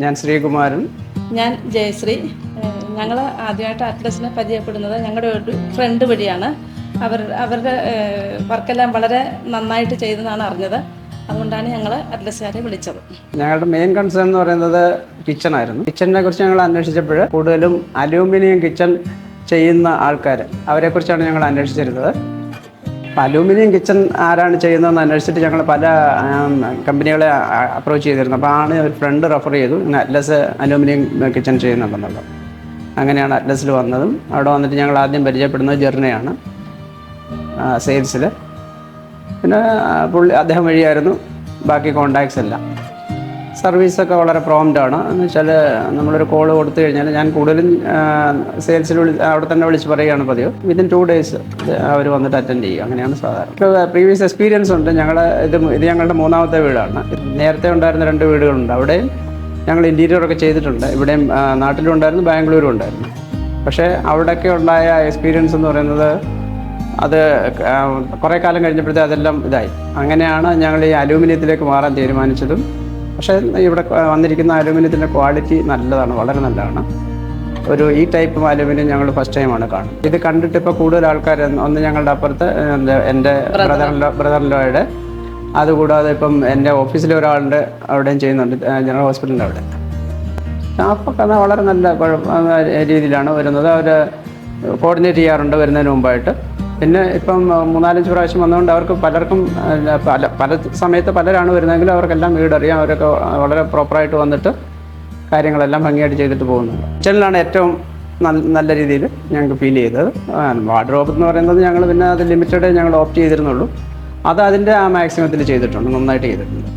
ഞാൻ ശ്രീകുമാരൻ. ഞാൻ ജയശ്രീ. ഞങ്ങൾ ആദ്യമായിട്ട് അറ്റ്ലസിനെ പരിചയപ്പെടുന്നത് ഞങ്ങളുടെ ഒരു ഫ്രണ്ട് വഴിയാണ്. അവരുടെ വർക്കെല്ലാം വളരെ നന്നായിട്ട് ചെയ്തെന്നാണ് അറിഞ്ഞത്. അതുകൊണ്ടാണ് ഞങ്ങൾ അറ്റ്ലസുകാരെ വിളിച്ചത്. ഞങ്ങളുടെ മെയിൻ കൺസേൺ എന്ന് പറയുന്നത് കിച്ചണായിരുന്നു. കിച്ചണിനെ കുറിച്ച് ഞങ്ങൾ അന്വേഷിച്ചപ്പോൾ കൂടുതലും അലൂമിനിയം കിച്ചൺ ചെയ്യുന്ന ആൾക്കാർ, അവരെക്കുറിച്ചാണ് ഞങ്ങൾ അന്വേഷിച്ചിരുന്നത്. അപ്പോൾ അലൂമിനിയം കിച്ചൺ ആരാണ് ചെയ്യുന്നതെന്ന് അന്വേഷിച്ചിട്ട് ഞങ്ങൾ പല കമ്പനികളെ അപ്രോച്ച് ചെയ്തിരുന്നു. അപ്പോൾ ആണ് ഒരു ഫ്രണ്ട് റെഫർ ചെയ്തു അറ്റ്ലസ് അലൂമിനിയം കിച്ചൺ ചെയ്യുന്നുണ്ടെന്നുള്ളത്. അങ്ങനെയാണ് അറ്റ്ലസിൽ വന്നതും. അവിടെ വന്നിട്ട് ഞങ്ങൾ ആദ്യം പരിചയപ്പെടുന്നത് ജെറിനെയാണ് സെയിൽസിൽ. പിന്നെ അദ്ദേഹം വഴിയായിരുന്നു ബാക്കി കോണ്ടാക്ട്സ് എല്ലാം. സർവീസൊക്കെ വളരെ പ്രോംപ്റ്റാണ്. എന്ന് വെച്ചാൽ നമ്മളൊരു കോൾ കൊടുത്തു കഴിഞ്ഞാൽ ഞാൻ കൂടുതലും സെയിൽസിൽ അവിടെ തന്നെ വിളിച്ച് പറയുകയാണ് പതിവ്. വിത്തിൻ 2 days അവർ വന്നിട്ട് അറ്റൻഡ് ചെയ്യും. അങ്ങനെയാണ് സാധാരണ. പ്രീവിയസ് എക്സ്പീരിയൻസ് ഉണ്ട്. ഇത് ഞങ്ങളുടെ 3ാമത്തെ വീടാണ്. നേരത്തെ ഉണ്ടായിരുന്ന 2 വീടുകളുണ്ട്. അവിടെയും ഞങ്ങൾ ഇൻറ്റീരിയറൊക്കെ ചെയ്തിട്ടുണ്ട്. ഇവിടെയും നാട്ടിലും ഉണ്ടായിരുന്നു, ബാംഗ്ലൂരും ഉണ്ടായിരുന്നു. പക്ഷേ അവിടെയൊക്കെ ഉണ്ടായ എക്സ്പീരിയൻസ് എന്ന് പറയുന്നത് അത് കുറേ കാലം കഴിഞ്ഞപ്പോഴത്തേക്ക് അതെല്ലാം ഇതായി. അങ്ങനെയാണ് ഞങ്ങൾ ഈ അലൂമിനിയത്തിലേക്ക് മാറാൻ തീരുമാനിച്ചതും. പക്ഷേ ഇവിടെ വന്നിരിക്കുന്ന അലൂമിനിയത്തിൻ്റെ ക്വാളിറ്റി നല്ലതാണ്, വളരെ നല്ലതാണ്. ഈ ടൈപ്പ് അലൂമിനിയം ഞങ്ങൾ ഫസ്റ്റ് ടൈമാണ് കാണുന്നത്. ഇത് കണ്ടിട്ട് ഇപ്പോൾ കൂടുതൽ ആൾക്കാർ ഒന്ന് ഞങ്ങളുടെ അപ്പുറത്ത് എൻ്റെ ബ്രദറിൻ്റെ, അതുകൂടാതെ ഇപ്പം എൻ്റെ ഓഫീസിലെ ഒരാളുടെ അവിടെയും ചെയ്യുന്നുണ്ട്, ജനറൽ ഹോസ്പിറ്റലിൻ്റെ അവിടെ. സ്റ്റാഫൊക്കെ വളരെ നല്ല രീതിയിലാണ് വരുന്നത്. അവർ കോർഡിനേറ്റ് ചെയ്യാറുണ്ട് വരുന്നതിന് മുമ്പായിട്ട്. പിന്നെ ഇപ്പം 3-4 പ്രാവശ്യം വന്നതുകൊണ്ട് അവർക്ക് പലർക്കും പല സമയത്ത് പലരാണ് വരുന്നതെങ്കിലും അവർക്കെല്ലാം വീടറിയാം. അവരൊക്കെ വളരെ പ്രോപ്പറായിട്ട് വന്നിട്ട് കാര്യങ്ങളെല്ലാം ഭംഗിയായിട്ട് ചെയ്തിട്ട് പോകുന്നുണ്ട്. കിച്ചണിലാണ് ഏറ്റവും നല്ല രീതിയിൽ ഞങ്ങൾക്ക് ഫീൽ ചെയ്തത്. വാർഡ്രോബ് എന്ന് പറയുന്നത് ഞങ്ങൾ പിന്നെ അത് ലിമിറ്റഡ് ഞങ്ങൾ ഓപ്റ്റ് ചെയ്തിരുന്നുള്ളൂ. അത് അതിൻ്റെ ആ മാക്സിമത്തിൽ ചെയ്തിട്ടുണ്ട്, നന്നായിട്ട് ചെയ്തിട്ടുണ്ട്.